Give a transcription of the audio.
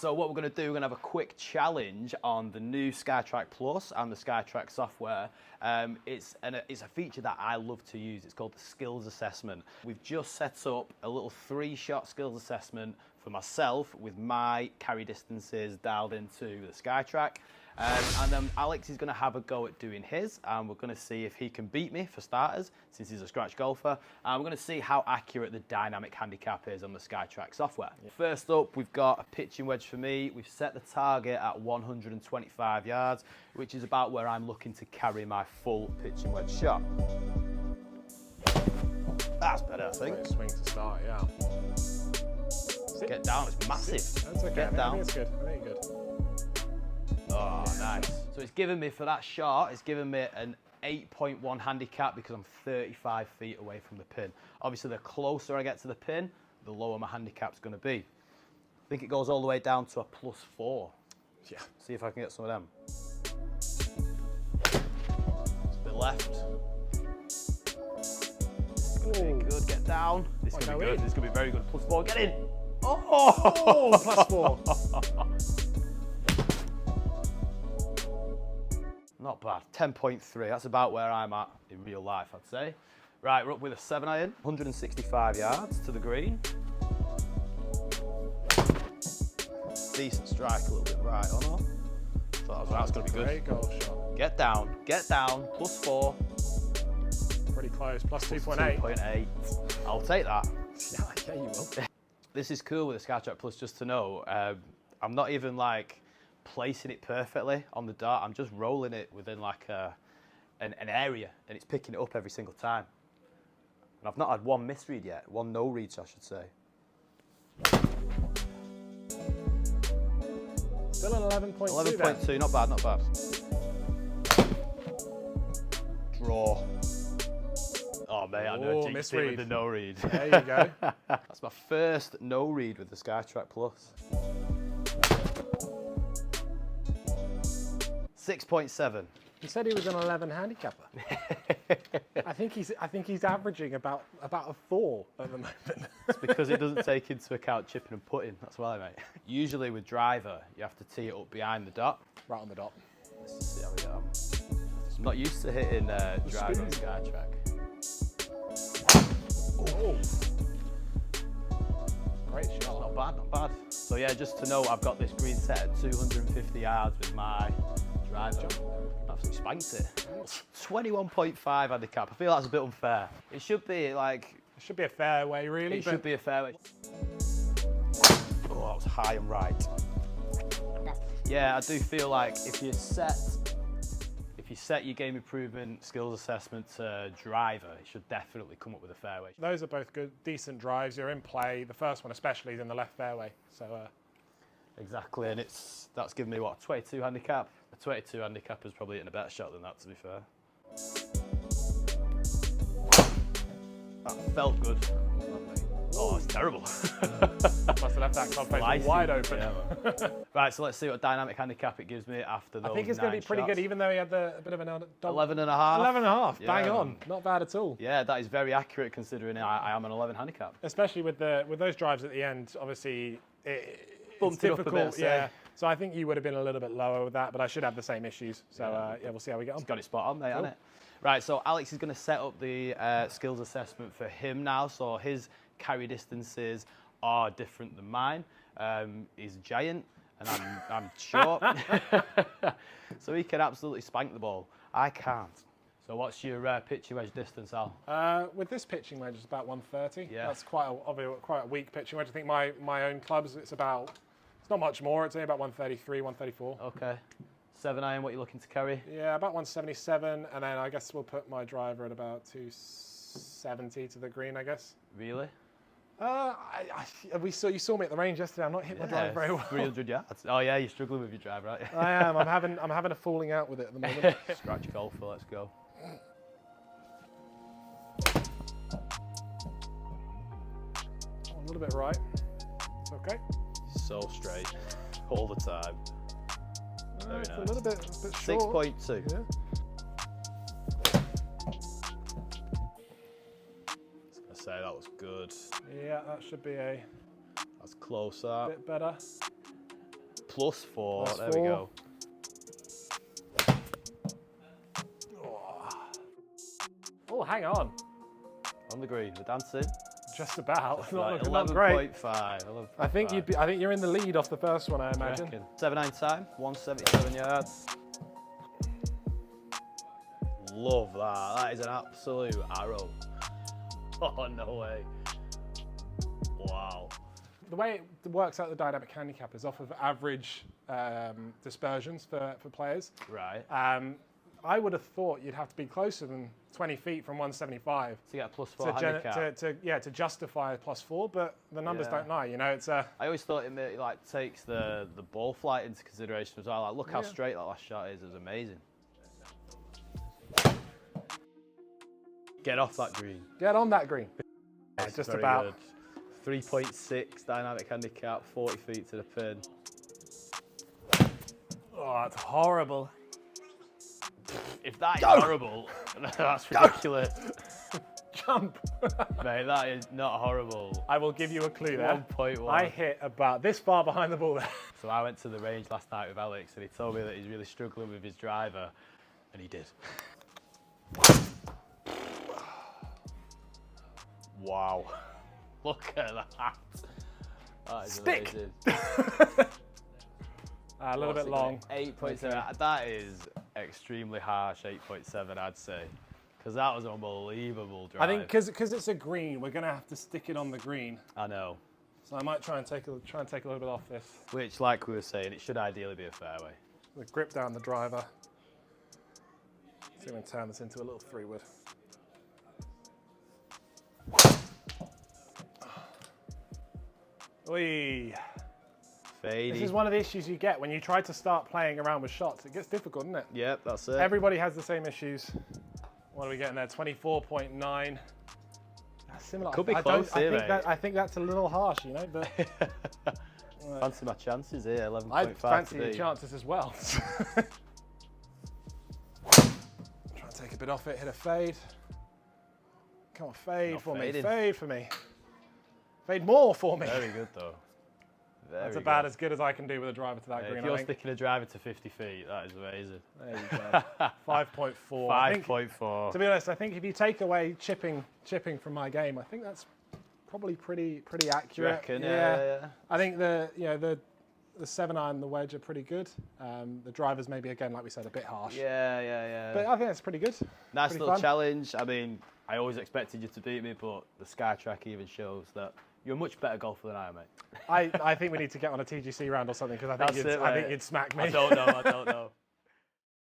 so what we're going to do, we're going to have a quick challenge on the new SkyTrak Plus and the SkyTrak software. It's a feature that I love to use. It's called the skills assessment. We've just set up a little 3-shot skills assessment for myself with my carry distances dialed into the SkyTrak. And then Alex is going to have a go at doing his, and we're going to see if he can beat me for starters, since he's a scratch golfer. And we're going to see how accurate the dynamic handicap is on the SkyTrak software. Yeah. First up, we've got a pitching wedge for me. We've set the target at 125 yards, which is about where I'm looking to carry my full pitching wedge shot. That's better, I think. Great swing to start, yeah. Get down, it's massive. That's okay. Get down. I think it's good. I think it's good. Oh, nice. So it's given me, for that shot, it's given me an 8.1 handicap because I'm 35 feet away from the pin. Obviously, the closer I get to the pin, the lower my handicap's going to be. I think it goes all the way down to a +4. Yeah. See if I can get some of them. It's a bit left. It's going to be good. Get down. This is going to be good. This is going to be very good. +4. Get in. Oh, +4. Not bad. 10.3. That's about where I'm at in real life, I'd say. Right, we're up with a 7-iron, 165 yards to the green. Decent strike, a little bit right, or not? Thought that was going to be good. Great golf shot. Get down, +4. Pretty close, +2.8. 2.8. I'll take that. Yeah, you will. This is cool with the SkyTrak Plus, just to know. I'm not even like placing it perfectly on the dart. I'm just rolling it within like an area, and it's picking it up every single time. And I've not had one misread yet, one no reads, I should say. Still an 11.2. 11.2, not bad, not bad. Draw. Oh mate, I know jinxed it with the no read. There you go. That's my first no read with the SkyTrak Plus. 6.7. He said he was an 11 handicapper. I think he's averaging about a 4 at the moment. It's because it doesn't take into account chipping and putting. That's why, mate. Usually with driver, you have to tee it up behind the dot. Right on the dot. Let's just see how we get on. I'm not used to hitting driver on SkyTrak. Oh. Great shot. Not bad, not bad. So yeah, just to know, I've got this green set at 250 yards with my driver. Absolutely spanked it. 21.5 handicap. I feel that's a bit unfair. It should be like... It should be a fairway, really. It should be a fairway. Oh, that was high and right. Yeah, I do feel like if you set your game improvement skills assessment to driver, it should definitely come up with a fairway. Those are both good, decent drives. You're in play. The first one especially is in the left fairway. So exactly, and that's given me what, a 22 handicap? A 22 handicap is probably in a better shot than that, to be fair. That felt good. Oh, it's terrible. Must have left that club face wide open. Yeah, right, so let's see what dynamic handicap it gives me after those. I think it's going to be pretty good, even though he had a bit of an 11.5. 11.5, yeah. bang on. Not bad at all. Yeah, that is very accurate considering I am an 11 handicap. Especially with those drives at the end, obviously Bumped it's it difficult. up a bit, yeah. So I think you would have been a little bit lower with that, but I should have the same issues. So yeah, we'll see how we get on. He's got it spot on, mate, Cool. hasn't it? Right, so Alex is going to set up the skills assessment for him now. So his carry distances are different than mine. He's a giant and I'm short. So he can absolutely spank the ball. I can't. So what's your pitching wedge distance, Al? With this pitching wedge, it's about 130. Yeah. That's quite a weak pitching wedge. I think my own clubs, it's not much more. It's only about 133, 134. Okay. 7-iron, what are you looking to carry? Yeah, about 177, and then I guess we'll put my driver at about 270 to the green, I guess. Really? You saw me at the range yesterday. I'm not hitting my driver very well. 300 yards. Oh yeah, you're struggling with your driver, aren't you? I am. I'm having a falling out with it at the moment. Scratch golfer, let's go. A little bit right. It's okay. So straight, all the time. Very it's nice. a little bit short. 6.2. Yeah. I was gonna say that was good. Yeah, that should be That's close. That. bit better. +4. Plus There 4. we go. Oh, hang on. On the green, we're dancing. Just about. Like Not great. 11.5. I think I think you're in the lead off the first one, I imagine. 7-9 time, 177 yards. Love that. That is an absolute arrow. Oh, no way. Wow. The way it works out the dynamic handicap is off of average dispersions for players. Right. I would have thought you'd have to be closer than 20 feet from 175 To get a +4 handicap. to justify a +4, but the numbers Yeah. don't lie. You know, it's I always thought it like takes the ball flight into consideration as well. Like, look how Yeah. straight that last shot is. It was amazing. Get off that green. get on that green. It's Just very about. good. 3.6 dynamic handicap, 40 feet to the pin. Oh, it's horrible. If that is horrible, that's ridiculous. Jump. Mate, that is not horrible. I will give you a clue there. 1.1. I hit about this far behind the ball there. So I went to the range last night with Alex and he told me that he's really struggling with his driver, and he did. Wow. Look at that. That is Stick. amazing. A little bit long. 8.7. Okay. That is extremely harsh, 8.7, I'd say. Because that was an unbelievable drive. I think because it's a green, we're going to have to stick it on the green. I know. So I might try and take a little bit off this. Which, like we were saying, it should ideally be a fairway. The grip down the driver. So I'm going to turn this into a little 3-wood. Oi. Fadey. This is one of the issues you get when you try to start playing around with shots. It gets difficult, doesn't it? Yep, that's it. Everybody has the same issues. What are we getting there? 24.9. That's similar. Could be I close don't- here, I think mate. I think that's a little harsh, you know. But Fancy my chances here, 11.5 I fancy to your be. chances as well. Try and take a bit off it. Hit a fade. Come on, fade Not for fading. me. Fade for me. Fade more for me. Very good though. Very That's good. about as good as I can do with a driver to that Yeah, green. if I you're think. sticking a driver to 50 feet, that is amazing. There you go. 5.4. I think, 5.4. to be honest, I think if you take away chipping from my game, I think that's probably pretty accurate. Do you reckon? Yeah. I think the 7-iron and the wedge are pretty good. The drivers maybe again, like we said, a bit harsh. Yeah. But I think that's pretty good. Nice pretty little fun. challenge. I mean, I always expected you to beat me, but the SkyTrak even shows that you're a much better golfer than I am, mate. I think we need to get on a TGC round or something because I think That's it, I mate. think you'd smack me. I don't know.